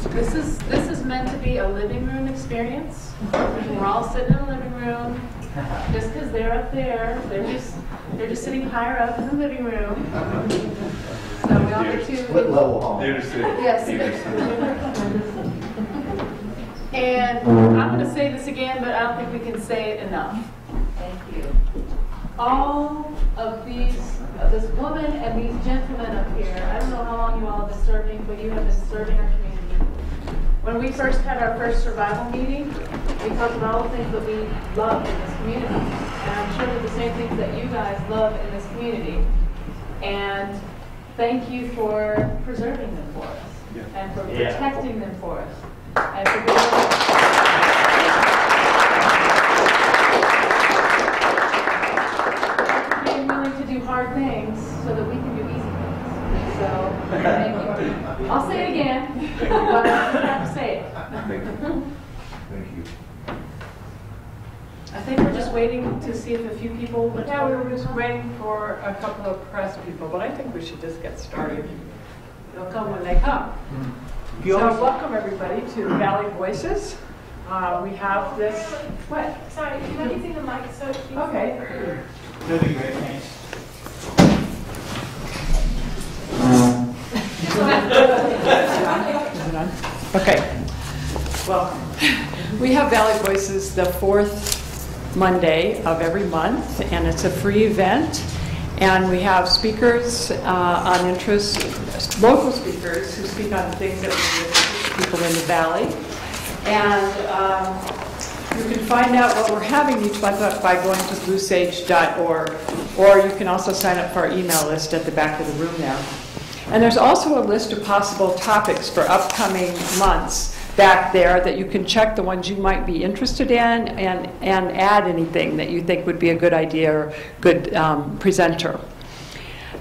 Okay. This is meant to be a living room experience. We're all sitting in a living room. Just because they're up there, they're just sitting higher up in the living room. So we all get to split level hall. yes. And I'm going to say this again, but I don't think we can say it enough. Thank you. All of this woman and these gentlemen up here, I don't know how long you all have been serving, but you have been serving our community. When we first had our first survival meeting, we talked about all the things that we love in this community. And I'm sure that the same things that you guys love in this community. And thank you for preserving them for us. Yeah. And for protecting them for us. And for being willing to do hard things so that we can do easy things. So, thank you. I'll say it again, but I have to say it. Thank you. Thank you. I think we're just waiting to see if a few people would Yeah, we were just waiting for a couple of press people, but I think we should just get started. They'll come when they come. So welcome everybody to Valley Voices. We have this. What? Sorry, can I using the mic so she Okay. Doing great, thanks. Okay. Welcome. We have Valley Voices the fourth Monday of every month, and it's a free event. And we have speakers on interest, local speakers who speak on things that we do people in the valley. And you can find out what we're having each month by going to bluesage.org, or you can also sign up for our email list at the back of the room there. And there's also a list of possible topics for upcoming months back there that you can check the ones you might be interested in and add anything that you think would be a good idea or good presenter.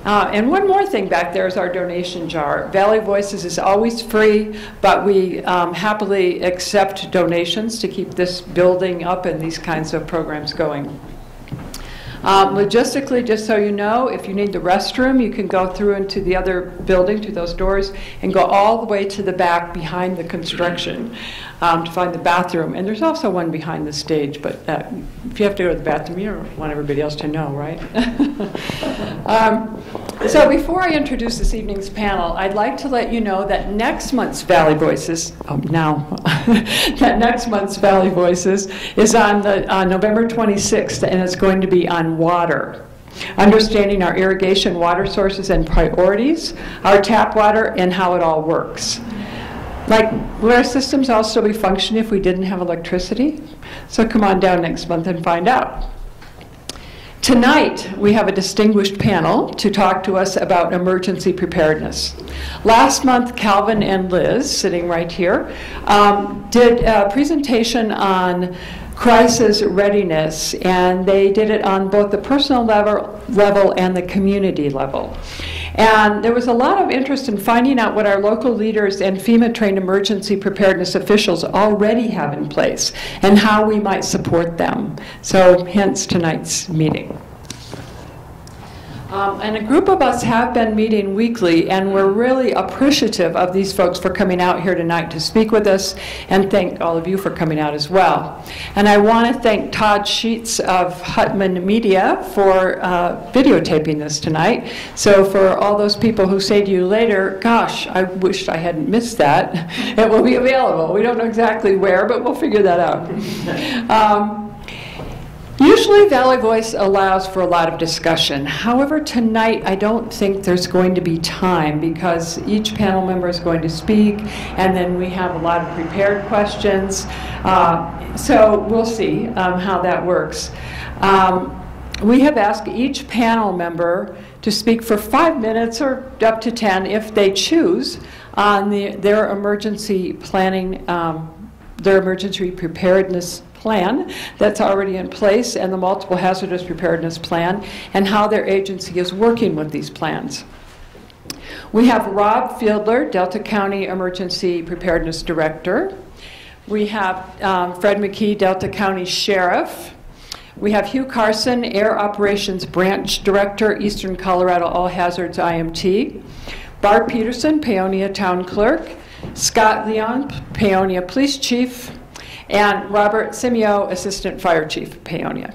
And one more thing back there is our donation jar. Valley Voices is always free, but we happily accept donations to keep this building up and these kinds of programs going. Logistically, just so you know, if you need the restroom, you can go through into the other building, to those doors, and go all the way to the back behind the construction to find the bathroom. And there's also one behind the stage, but if you have to go to the bathroom, you don't want everybody else to know, right? So before I introduce this evening's panel, I'd like to let you know that next month's Valley Voices, that next month's Valley Voices is on November 26th, and it's going to be on water. Understanding our irrigation water sources and priorities, our tap water, and how it all works. Like, would our systems all still be functioning if we didn't have electricity? So come on down next month and find out. Tonight, we have a distinguished panel to talk to us about emergency preparedness. Last month, Calvin and Liz, sitting right here, did a presentation on crisis readiness, and they did it on both the personal level and the community level. And there was a lot of interest in finding out what our local leaders and FEMA-trained emergency preparedness officials already have in place and how we might support them. So hence tonight's meeting. And a group of us have been meeting weekly, and we're really appreciative of these folks for coming out here tonight to speak with us, and thank all of you for coming out as well. And I want to thank Todd Sheets of Hutman Media for videotaping this tonight. So for all those people who say to you later, gosh, I wish I hadn't missed that, it will be available. We don't know exactly where, but we'll figure that out. Usually Valley Voice allows for a lot of discussion. However, tonight I don't think there's going to be time because each panel member is going to speak, and then we have a lot of prepared questions. So we'll see how that works. We have asked each panel member to speak for 5 minutes or up to 10 if they choose on their emergency planning, their emergency preparedness plan that's already in place, and the multiple hazardous preparedness plan, and how their agency is working with these plans. We have Rob Fiedler, Delta County Emergency Preparedness Director. We have Fred McKee, Delta County Sheriff. We have Hugh Carson, Air Operations Branch Director, Eastern Colorado All Hazards IMT. Bart Peterson, Paonia Town Clerk, Scott Leon, Paonia Police Chief, and Robert Simeo, Assistant Fire Chief, Paonia.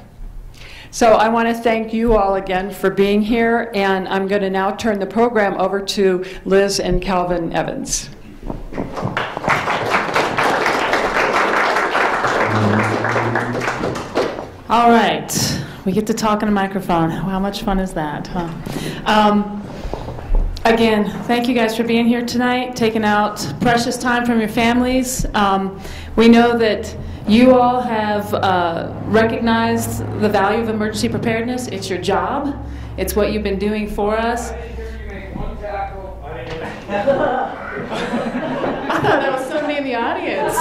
So I want to thank you all again for being here, and I'm going to now turn the program over to Liz and Calvin Evans. All right, we get to talk in a microphone. How much fun is that, huh? Again, thank you guys for being here tonight, taking out precious time from your families. We know that you all have recognized the value of emergency preparedness. It's your job. It's what you've been doing for us. I didn't hear you make one tackle. I didn't I thought that was somebody in the audience.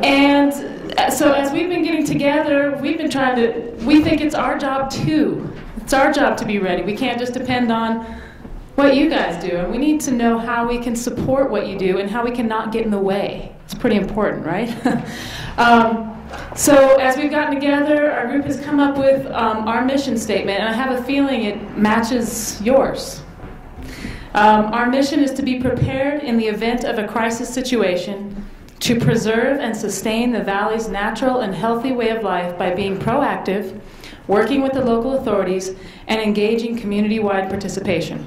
And so as we've been getting together, we've been trying to, we think it's our job too. It's our job to be ready. We can't just depend on what you guys do. And we need to know how we can support what you do and how we can not get in the way. It's pretty important, right? So as we've gotten together, our group has come up with our mission statement, and I have a feeling it matches yours. Our mission is to be prepared in the event of a crisis situation, to preserve and sustain the Valley's natural and healthy way of life by being proactive, working with the local authorities, and engaging community-wide participation.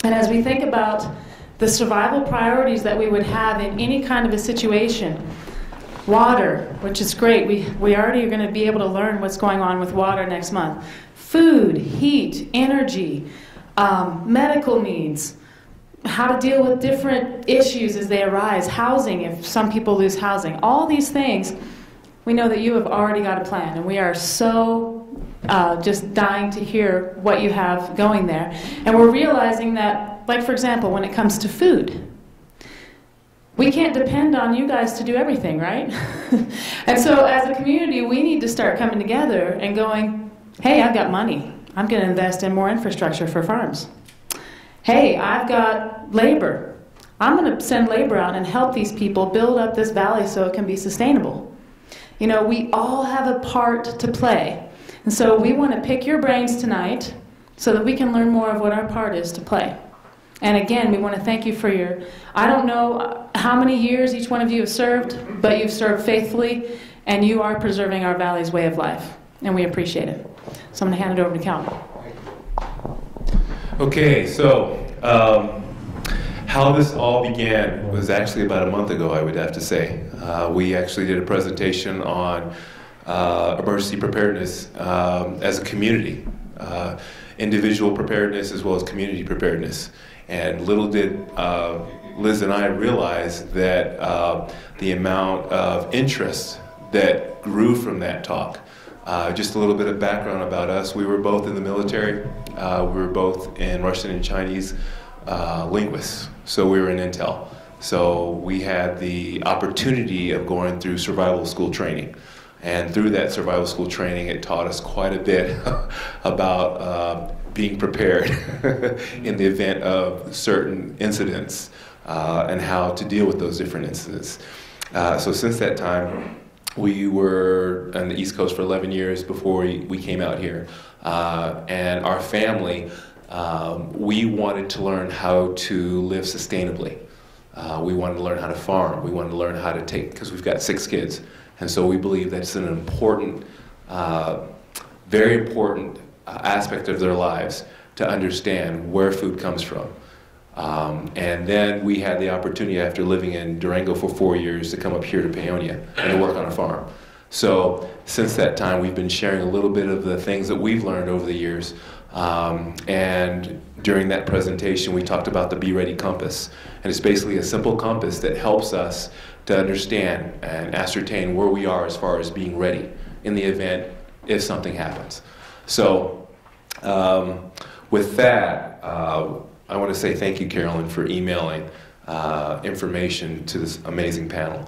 And as we think about the survival priorities that we would have in any kind of a situation, water, which is great. We already are going to be able to learn what's going on with water next month. Food, heat, energy, medical needs, how to deal with different issues as they arise, housing, if some people lose housing. All these things, we know that you have already got a plan, and we are so just dying to hear what you have going there. And we're realizing that, like for example, when it comes to food, we can't depend on you guys to do everything, right? And so as a community, we need to start coming together and going, hey, I've got money. I'm going to invest in more infrastructure for farms. Hey, I've got labor. I'm going to send labor out and help these people build up this valley so it can be sustainable. You know, we all have a part to play. And so we want to pick your brains tonight so that we can learn more of what our part is to play. And again, we want to thank you for your, I don't know how many years each one of you have served, but you've served faithfully, and you are preserving our valley's way of life. And we appreciate it. So I'm going to hand it over to Calvin. Okay, so how this all began was actually about a month ago, I would have to say. We actually did a presentation on emergency preparedness as a community, individual preparedness as well as community preparedness. And little did Liz and I realize that the amount of interest that grew from that talk. Just a little bit of background about us. We were both in the military. We were both in Russian and Chinese linguists. So we were in Intel. So we had the opportunity of going through survival school training. And through that survival school training, it taught us quite a bit about being prepared in the event of certain incidents and how to deal with those different incidents. So since that time, we were on the East Coast for 11 years before we came out here. And our family, we wanted to learn how to live sustainably. We wanted to learn how to farm. We wanted to learn how to take, because we've got 6 kids. And so we believe that's an important, very important aspect of their lives to understand where food comes from. And then we had the opportunity, after living in Durango for 4 years, to come up here to Paonia and to work on a farm. So since that time, we've been sharing a little bit of the things that we've learned over the years. And during that presentation, we talked about the Be Ready Compass. And it's basically a simple compass that helps us to understand and ascertain where we are as far as being ready in the event if something happens. So with that, I want to say thank you, Carolyn, for emailing information to this amazing panel.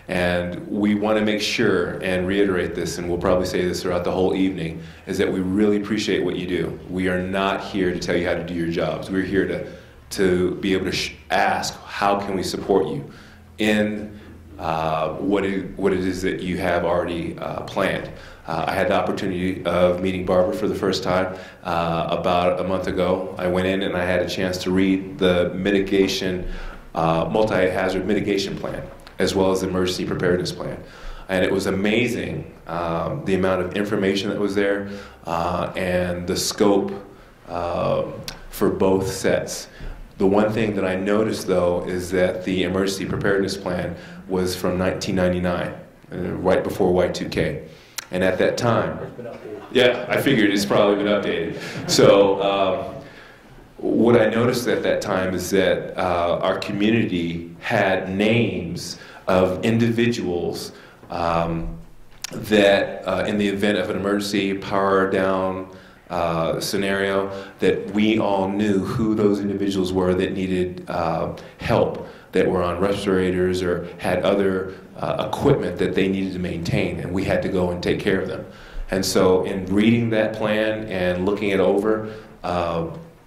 And we want to make sure and reiterate this, and we'll probably say this throughout the whole evening, is that we really appreciate what you do. We are not here to tell you how to do your jobs. We're here to be able to ask, how can we support you in what it is that you have already planned. I had the opportunity of meeting Barbara for the first time about a month ago. I went in and I had a chance to read the mitigation, multi-hazard mitigation plan, as well as the emergency preparedness plan. And it was amazing the amount of information that was there and the scope for both sets. The one thing that I noticed, though, is that the emergency preparedness plan was from 1999, right before Y2K. And at that time, yeah, I figured it's probably been updated. So what I noticed at that time is that our community had names of individuals that in the event of an emergency, power down scenario, that we all knew who those individuals were that needed help, that were on respirators or had other equipment that they needed to maintain, and we had to go and take care of them. And so in reading that plan and looking it over,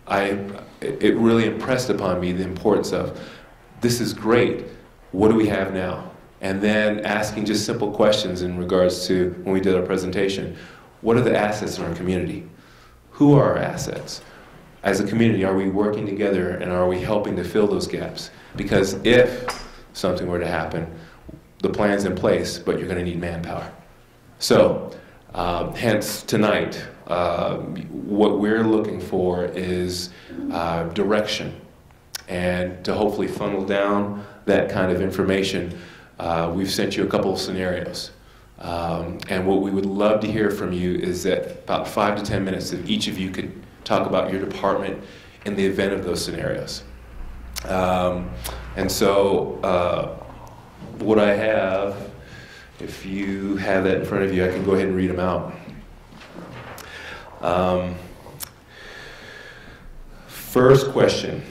it really impressed upon me the importance of, this is great, what do we have now? And then asking just simple questions in regards to, when we did our presentation, what are the assets in our community? Who are our assets? As a community, are we working together and are we helping to fill those gaps? Because if something were to happen, the plan's in place, but you're going to need manpower. So, hence tonight, what we're looking for is direction, and to hopefully funnel down that kind of information. We've sent you a couple of scenarios. And what we would love to hear from you is that about 5 to 10 minutes if each of you could talk about your department in the event of those scenarios. And so what I have, if you have that in front of you, I can go ahead and read them out. First question.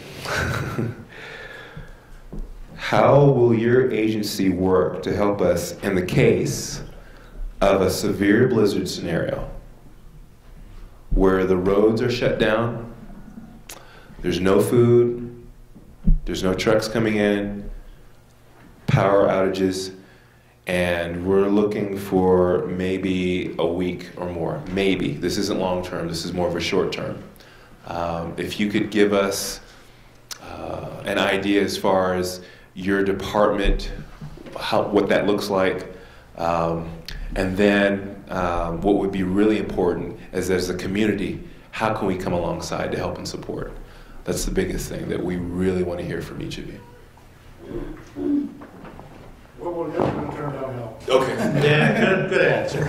How will your agency work to help us in the case of a severe blizzard scenario where the roads are shut down, there's no food, there's no trucks coming in, power outages, and we're looking for maybe a week or more, maybe. This isn't long term, this is more of a short term. If you could give us an idea as far as your department, what that looks like, and then what would be really important is, as a community, how can we come alongside to help and support? That's the biggest thing that we really want to hear from each of you. Well, we're going to turn down help. Okay. Yeah, good answer.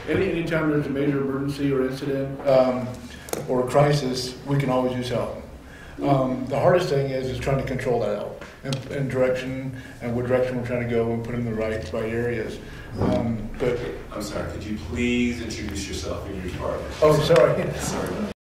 Anytime there's a major emergency or incident or crisis, we can always use help. The hardest thing is trying to control that help and direction, and what direction we're trying to go and put in the right areas. But I'm sorry, could you please introduce yourself and your department? oh, sorry. Sorry.